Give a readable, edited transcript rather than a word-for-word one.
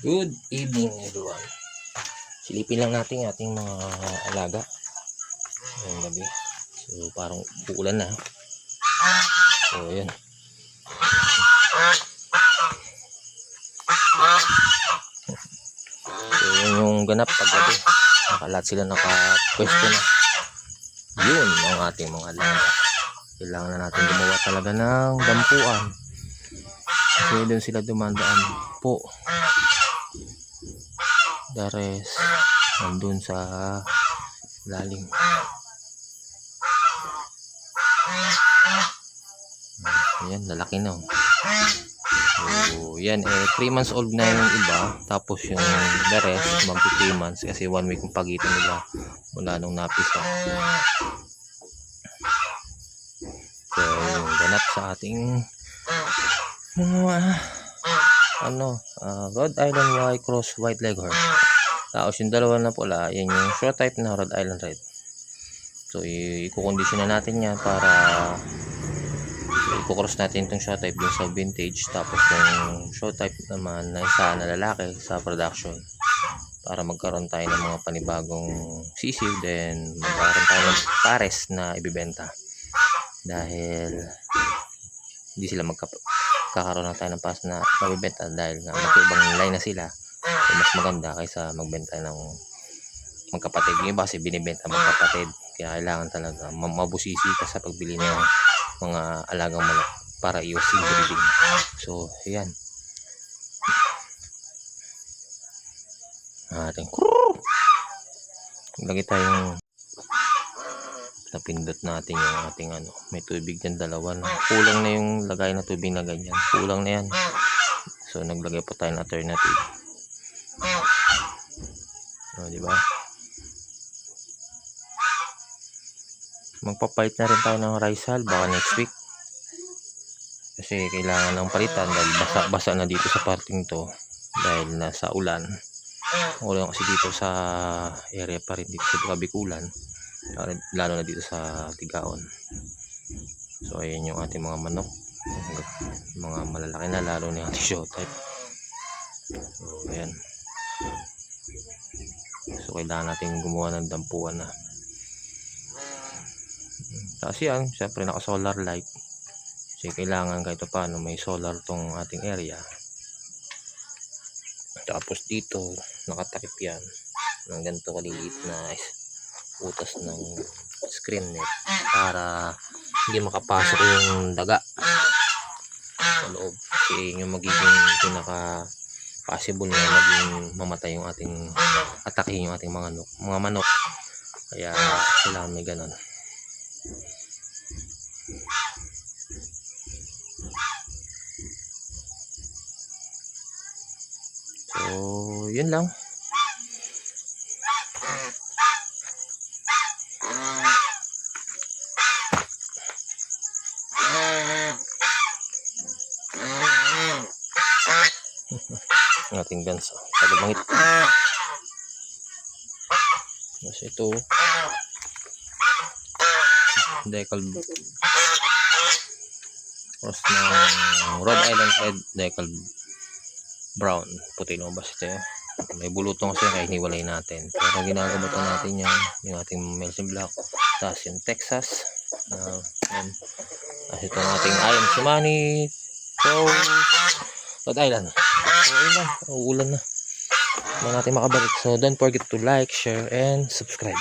Good evening everyone. Silipin lang natin yung ating mga alaga ngayong gabi. So parang uulan na. So yun. So yun yung ganap pag gabi. Nakalat sila nakapwesto na. Yun ang ating mga alaga. Kailangan na natin gumawa talaga ng dampuan. Kasi doon sila dumadaan po. The rest nandun sa lalim. Ayan, lalaki na. So yan, 3 months old na yung iba. Tapos yung the rest magti 3 months kasi 1 week yung pagitan nila mula nung napisa. So yung ganap sa ating mga Rhode Island White Cross White Leghorn. Tapos yung dalawa na pula, yan yung short type na Rhode Island Red. So i-kondisyon na natin yan para i-cross natin itong short type dun sa vintage. Tapos yung short type naman na isa na lalaki sa production para magkaroon tayo ng mga panibagong sisiw. Then magkaroon tayo ng pares na ibibenta dahil hindi sila kakaroon na tayo ng pares na mabibenta dahil nga magkaibang line na sila. So mas maganda kaysa magbenta ng magkapatid. Yung iba kasi binibenta magkapatid, kaya kailangan talaga mabusisi ka sa pagbili ng mga alagang manok para iwas inbreeding. So ayan, ating lagi tayong napindot natin yung ating may tubig dyan, dalawa na. Kulang na yung lagay na tubig na ganyan, kulang na yan. So naglagay po tayo ng alternative. Diba? Magpapalit na rin tayo ng rice hull baka next week kasi kailangan ng palitan dahil basa na dito sa parting to dahil nasa ulan kasi dito sa area pa rin dito sa Bikulan, lalo na dito sa Tigaon. So ayan yung ating mga manok, mga malalaki na, lalo na yung ating show type. So ayan, so kailangan natin gumawa ng dampuan na. Kasi yan, syempre naka solar light. Kasi kailangan kahit paano may solar tong ating area. Tapos dito nakatakip yan ng ganito kaliliit na utas ng screen net para hindi makapasok yung daga sa loob. Kasi yung magiging pinaka possible na maging mamatay yung ating atakihin yung ating mga manok. Kaya kailangan may ganon. So yun lang. Ating ganso tagabangit. Kasi ito decal cross ng Rhode Island Red, decal brown, puti lumabas ito. May bulutong kasi kaya hiniwalay natin, pero ginagamutan natin yan yung ating Melson Black. Tapos yung Texas yan. Tapos itong ating Iron Shimani Rhode Island. So yun lang, uulan na natin makabalik. So don't forget to like, share and subscribe.